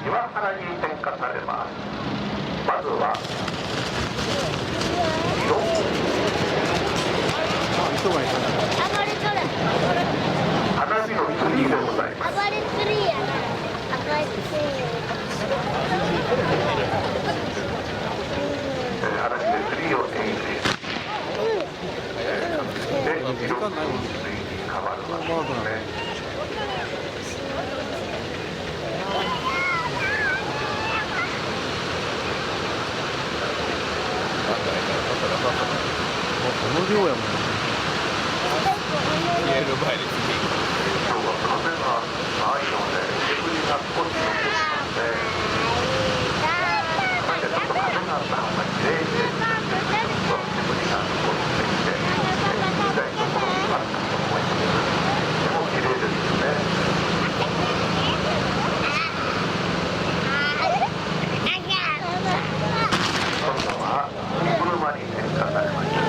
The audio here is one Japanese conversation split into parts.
岩原に点火されます。まずは人がいたね。暴れとる。花火のツリーでございます。暴れツリーやな。暴れツリー。花火でツリーを演出して、色がツリーに変わるわけですね。この量やもんね。家の前で今日は風がないので煙が少し残ってますね。なんでちょっと風があった方が綺麗です。ちょっと煙が残っていて、見たいところにあったと思います。でも綺麗ですよね。今度は車に点火されました。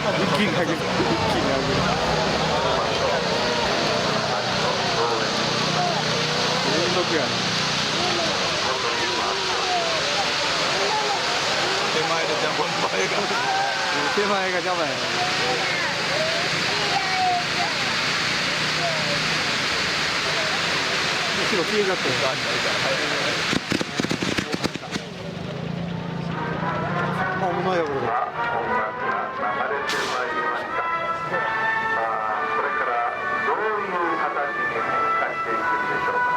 一気に上げる。一気に上げる。連続やね。手前でジャンボの前が手前が邪魔やね。後ろ消えちゃったよ。あ、うまいよこれ。音楽が流れてまいりました。これからどういう形に変化していくんでしょうか。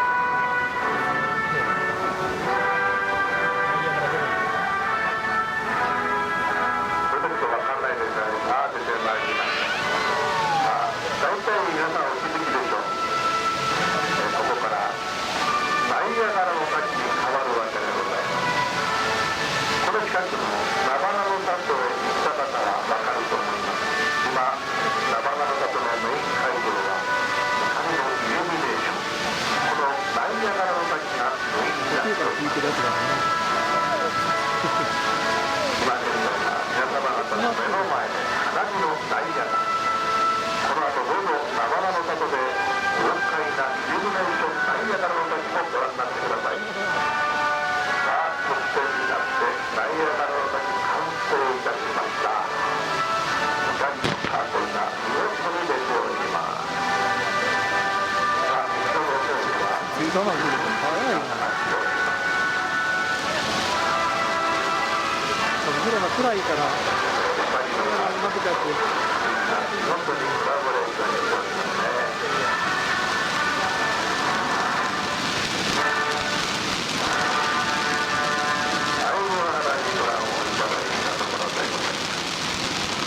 それだけと分かんないですが、出てまいりました。大体皆さんお気づきでしょう。ここからナイアガラの滝に変わるわけでございます。この近くのナバナの里へ行った方は分かると思います。今、ナバナの里のメイン街道は光のイルミネーション。このナイアガラの滝がメインになっております。今現在は皆様方の目の前で花火のナイアガラ。この後どうぞナバナの里で豪快なイルミネーションナイアガラの滝もご覧になってください。さあ、得点になってナイアガラの滝完成いたしました。光のカーテンが見事に出ております。さあ、人の方にはついたな、早いな。後ろが暗いから、うまくやって。本当にコラボレーションしておりますね。だいぶ肌にご覧をいただいたところでございます。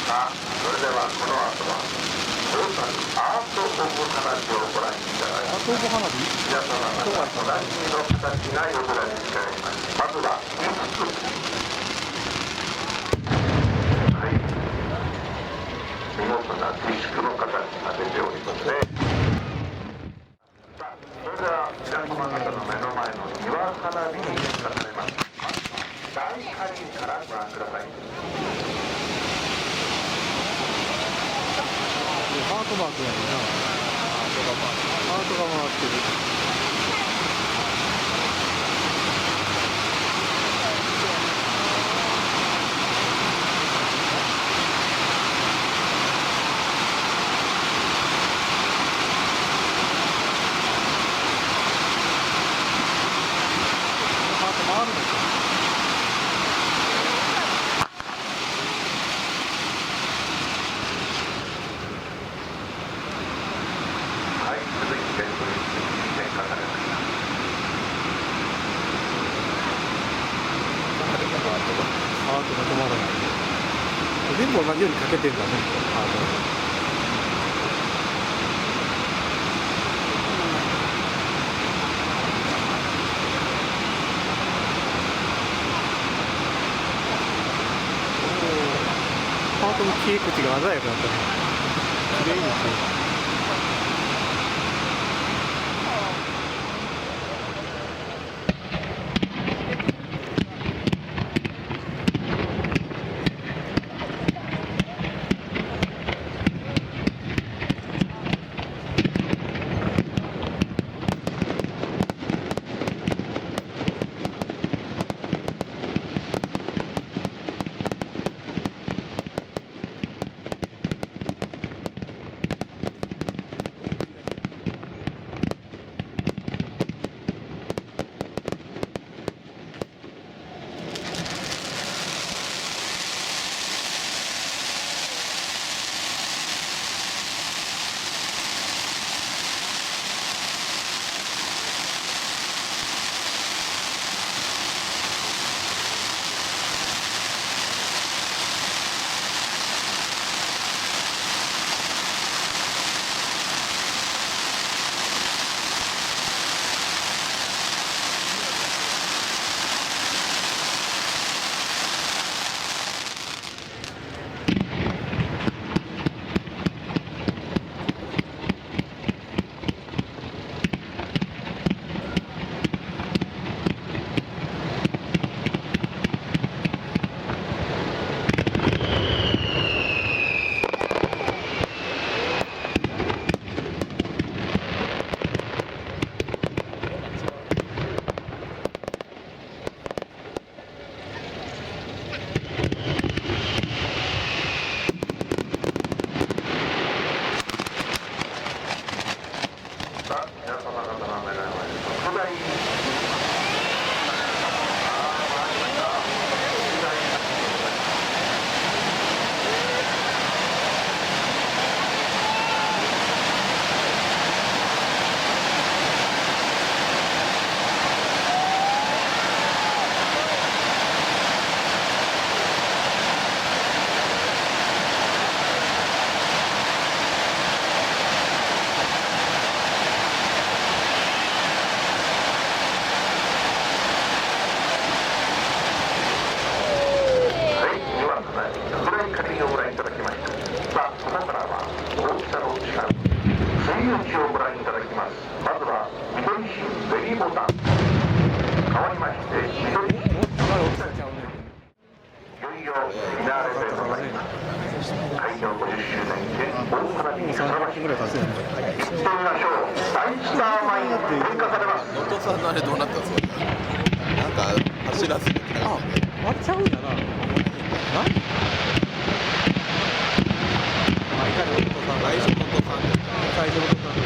さあ、それではこの後は大阪アート・オブ・花火をご覧いただきます。アート・オブ・花火？皆様方おなじみの形が夜空に光ります。まずは5つ。はい、見事なディスクの形が出ておりますね。さあ、それでは皆様方の目の前の岩花火に点火されます。大花輪からご覧ください。ハートマークやねんな。ハートが回ってる。ハート回るのか。はい、続いて点火されました。ハートが止まらない。全部同じようにかけてんだね、ハート。ハートの切り口が鮮やかだったね。綺麗に消えた。もう30分ぐらい経つよね。行ってみましょう。大スターマイン点火されます。能登さんのあれどうなったんですか。なんか走らせてきたあ、割っちゃうんやな。毎回能登さん、最初能登さんで最初の能登さん。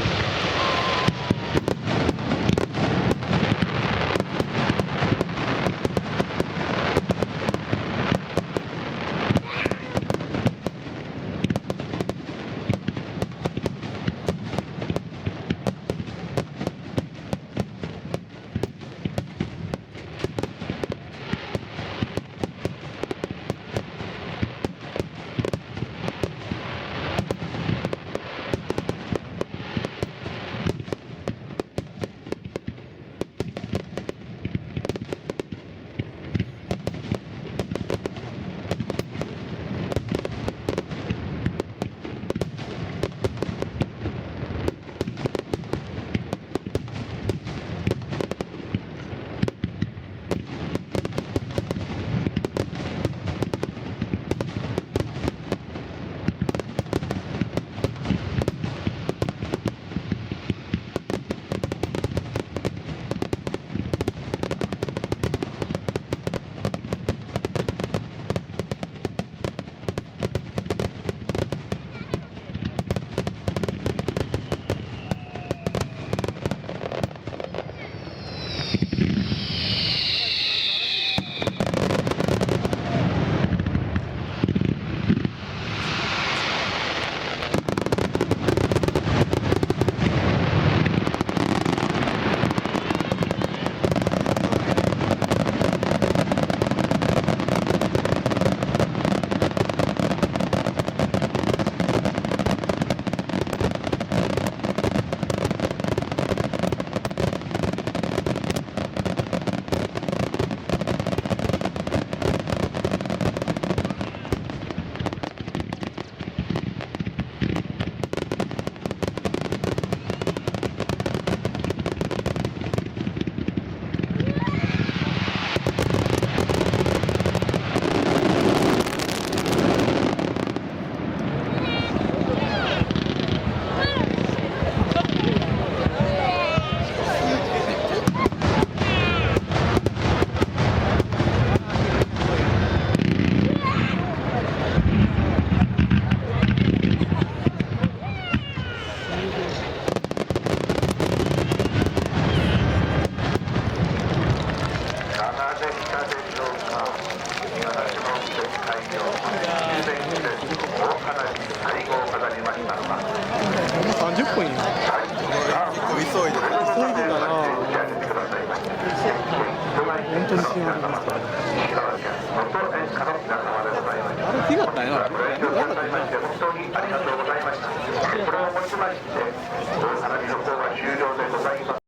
30分や。結構急いで急いでたな。本当に幸せですから。